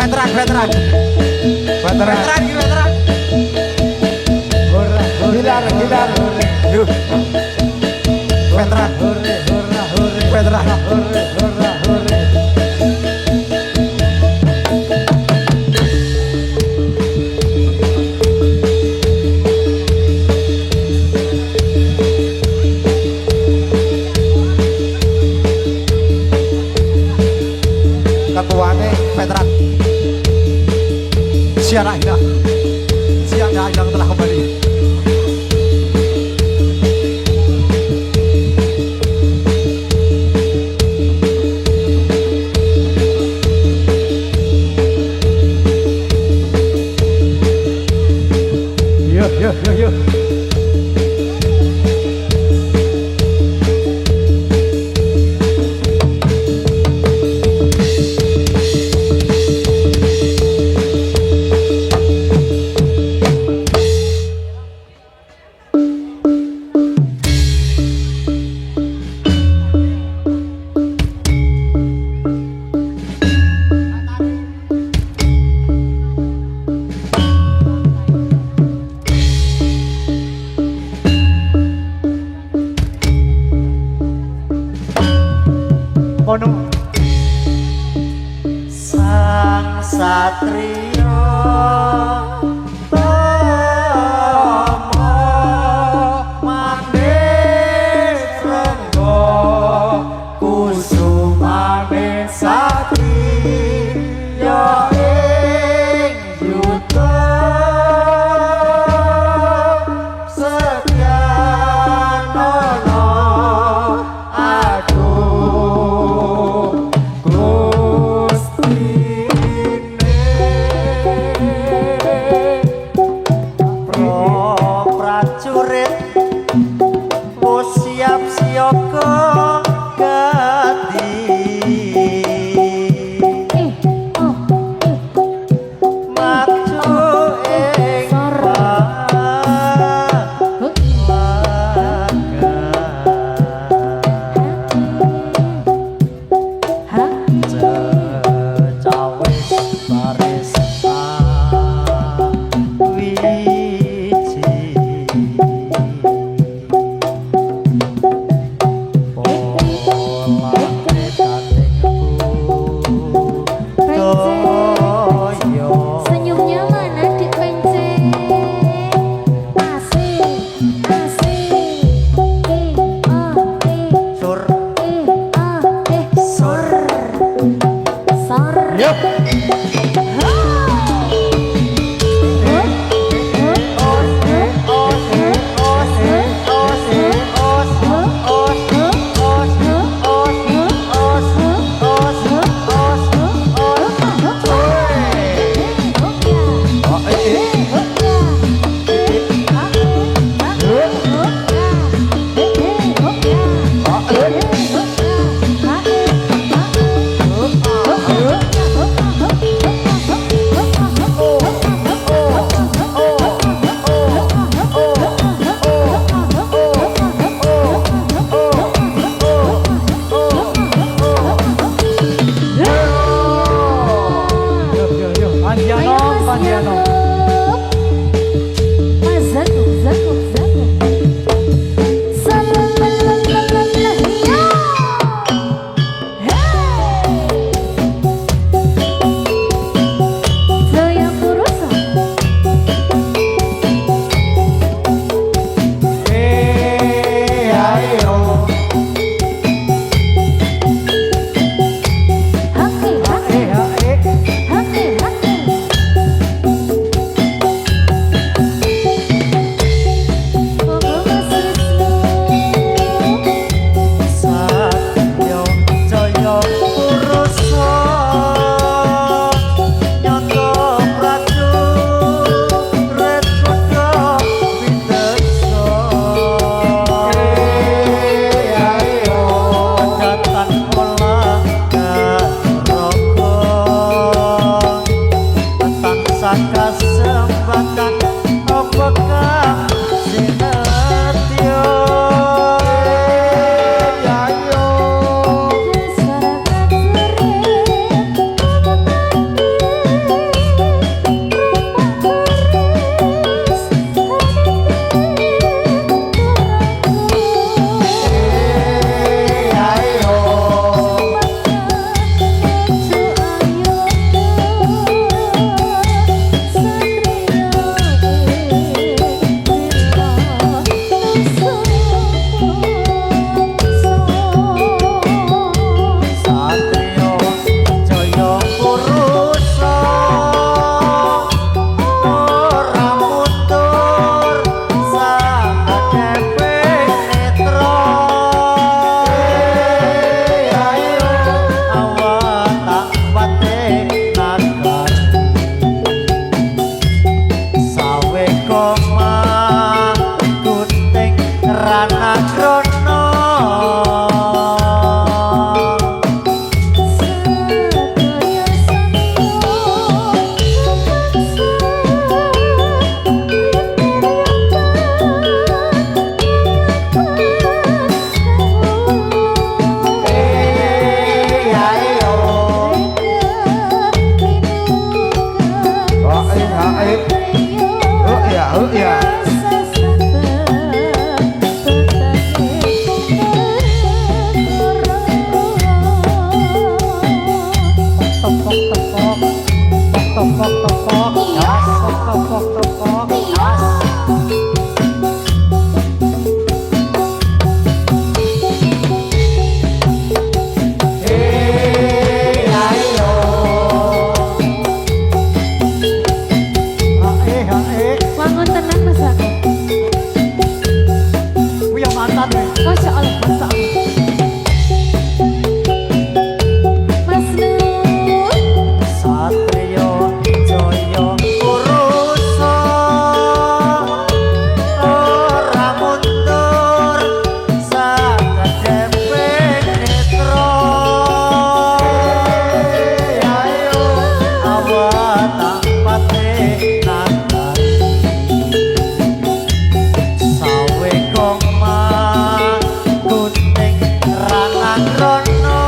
Veteran, veteran. Veteran. Veteran. Gilar, gilar. Yuk. Veteran. Veteran. Ketuanya veteran. Siara Hina. Siara yang telah kembali. Yuk. Ono sang satria tomo manis renggo kusumane satria ing yuta setyanono siapa gati maju ing cawis baris Senyumnya mana Dik Pencet? Asik, sur sur. Yuk. Pandiano. Wangun tenang Mas aku. Wih, mantan nih. Masya Allah, Masya Allah. Mas Nur. Satrio Joyo Kuruso ora mundur sakedepe netro ayo awak pate nangani sawe koma kuning rangan rono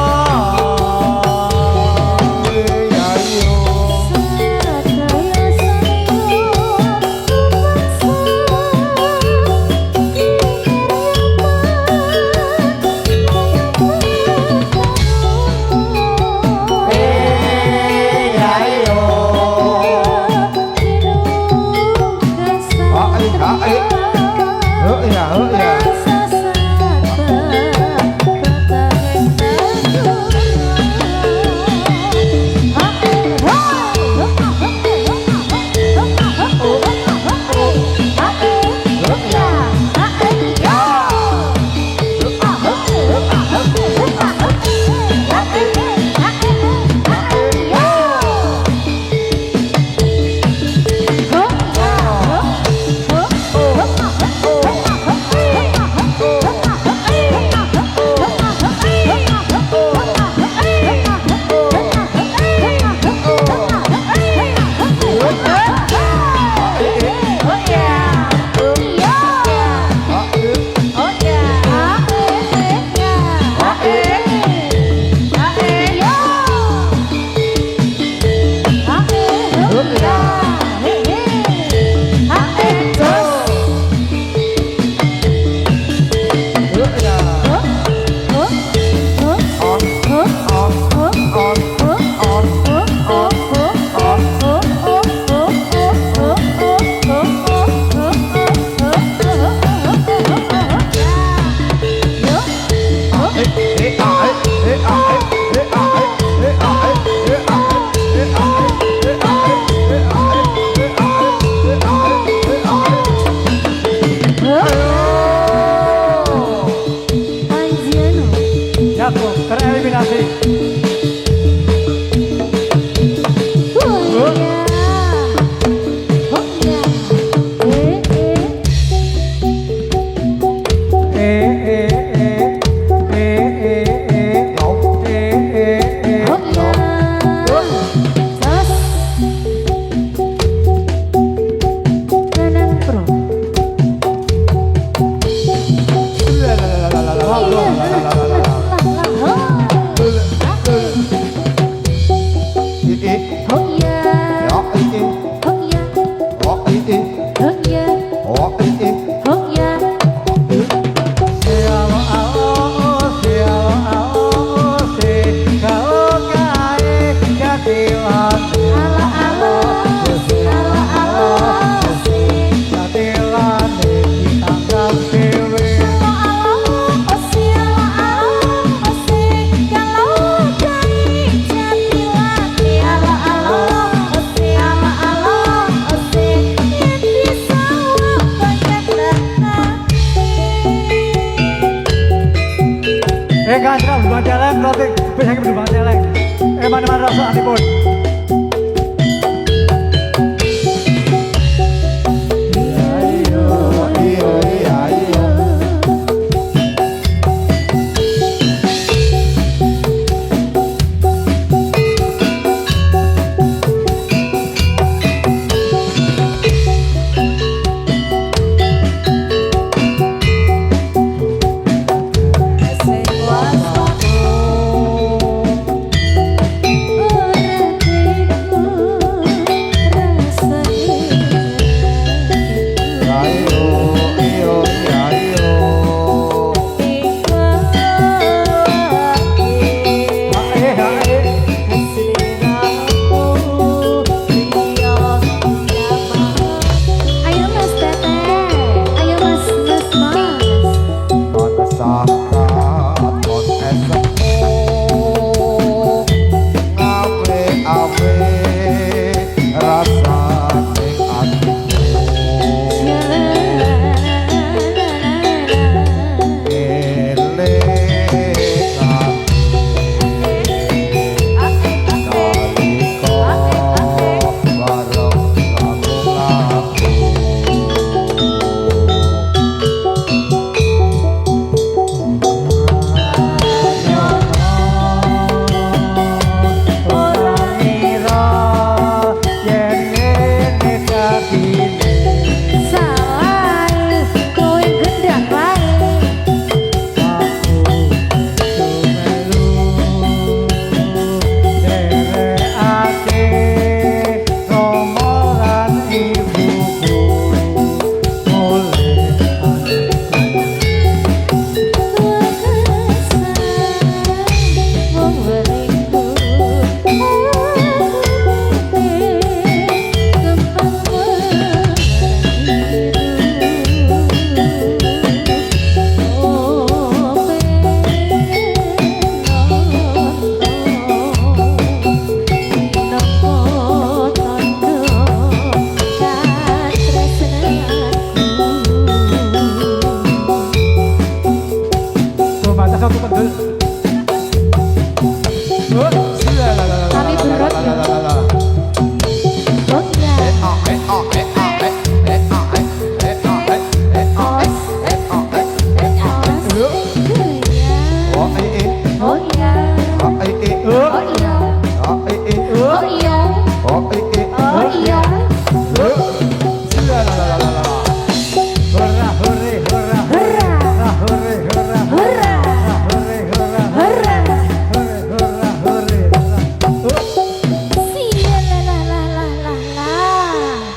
Jatuh, tereliminasi. Kanjeng Bukan Celeng, berarti bisa kita Bukan Celeng. Mana-mana rasa anipun. Ora rasa ning atiku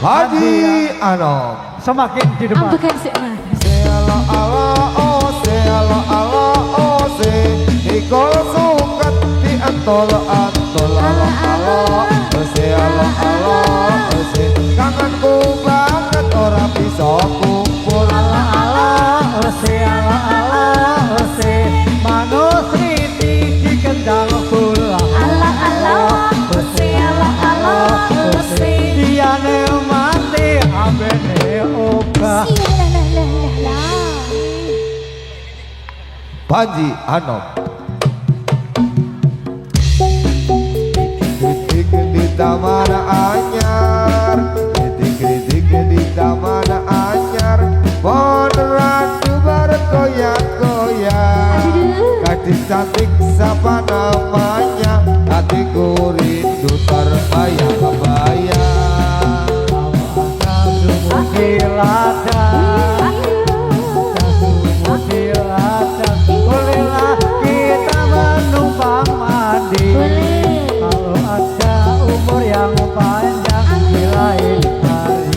Haji Anom semakin di depan. Ambekan sik Mas. Seala ala oh seala ala oh se ikol sukat di antol antol ala ala seala ala se kangenku banget ora bisa kumpul Ala ose manus riti di kendang pula. Ala ose Diane mati ambene obah. Haji Anom kritik di taman anyar kritik di taman anyar beneran bergoyang-goyang gadis cantik siapa namanya hatiku rindu terbayang-bayang Bolehlah kita menumpang mandi. Kalau ada umur yang panjang di lain hari.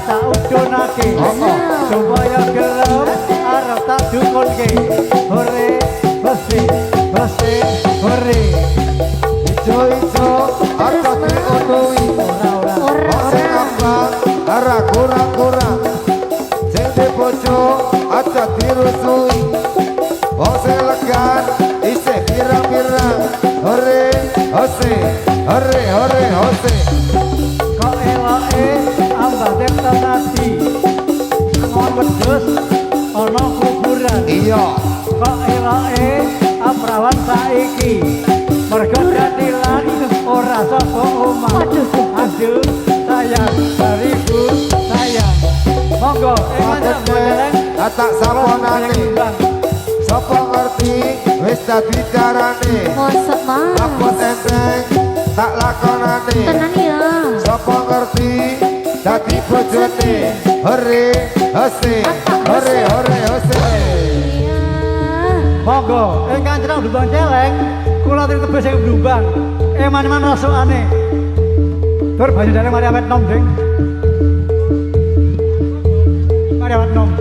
tak udunake supaya gelem arep tak dukunke hore besi besi hore Ijo-ijo aja diunui Ose ngambang ora kurang-kurang Sing di bojo aja dirusui Ose legan isih pirang-pirang Hore hose hore hore hose kok elake ambate tadi ngon wedhus ana kuburan Iya kok elake aprawan saiki mergo dadilan ora saka omah aduh sayang bariku sayang monggo mantan bodeleng tak saponane Sopo ngerti wis dadi carane Mosok mas. Apa enteng tak lakonane Tenan ya. Sopo ngerti dadi bojone hore hose hore hore hose Iya. monggo Kanjeng Blumbang Celeng kula tiri tebih sing Blumbang eman-eman rasukane tur banyu dane mari awet nom ding mari awet nom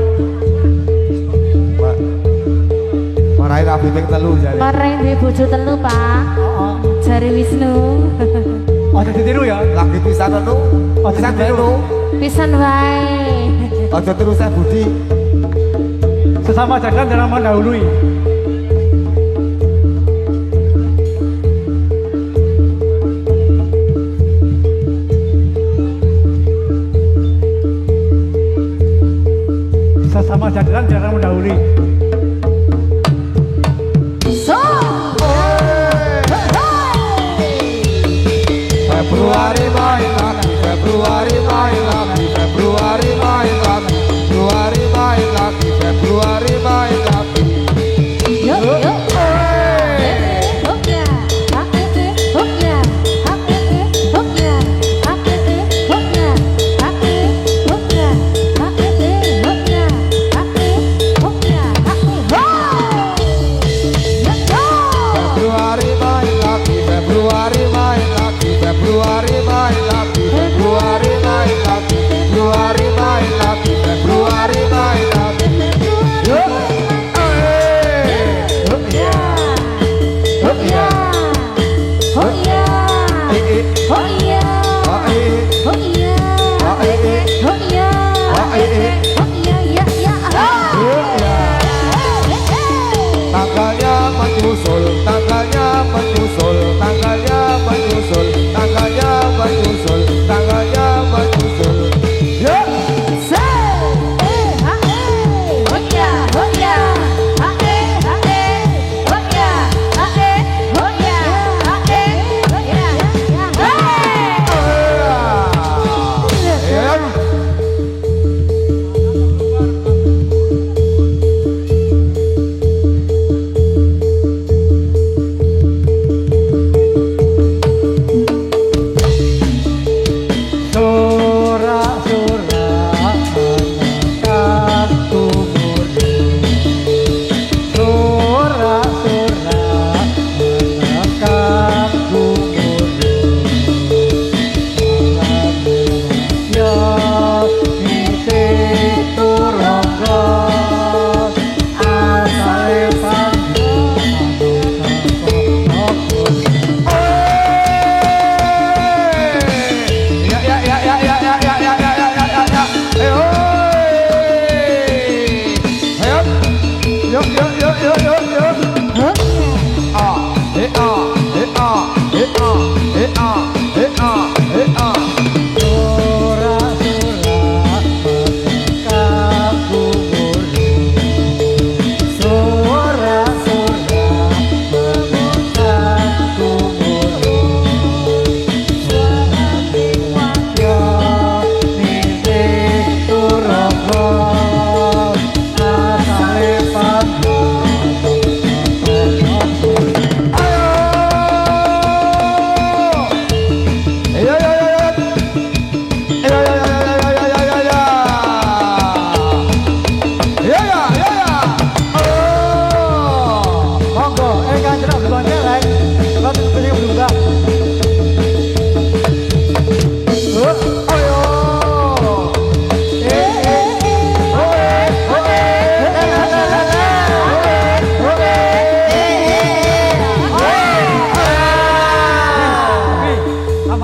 Marai rapi ping telu jare Mareng duwe bojo telu, Pak. heeh Jari Wisnu. aja ditiru ya lagi pisan anu Aja pisan ditiru. denu Pisan wae. aja terus saya budi sesama jalan jangan mendahului sesama jalan jangan mendahului So. Februari main lagi Februari main lagi Februari main lagi Februari main lagi Februari main lagi Yuk, yuk. Hokya. Hakete hokya. Hakete hokya. Hakete hokya. Hakete hokya. Hakete hokya. Hakete hokya. Hakete ho. Yuk, yuk. Februari main lagi Februari main lagi Februari main lagi Februari main lagi Februari main lagi Februari main lagi Yuk. Hokya Hokya. Hokya. Hokya. Hokya. Hokya. Hokya. Ya, ya. Tanggalnya menyusul, tanggalnya menyusul, tanggalnya menyusul, tanggalnya menyusul, tanggalnya menyusul. Ya,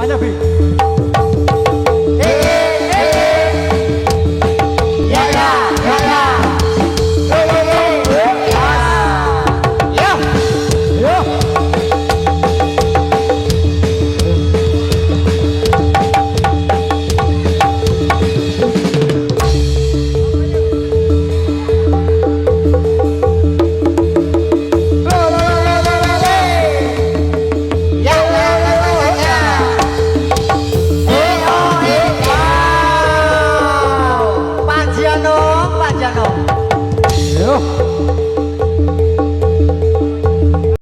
Ayo Bi. Ya ya ya ya. Ya. Yo. Ya ya ya ya. Panjiano, Panjiano. Yo.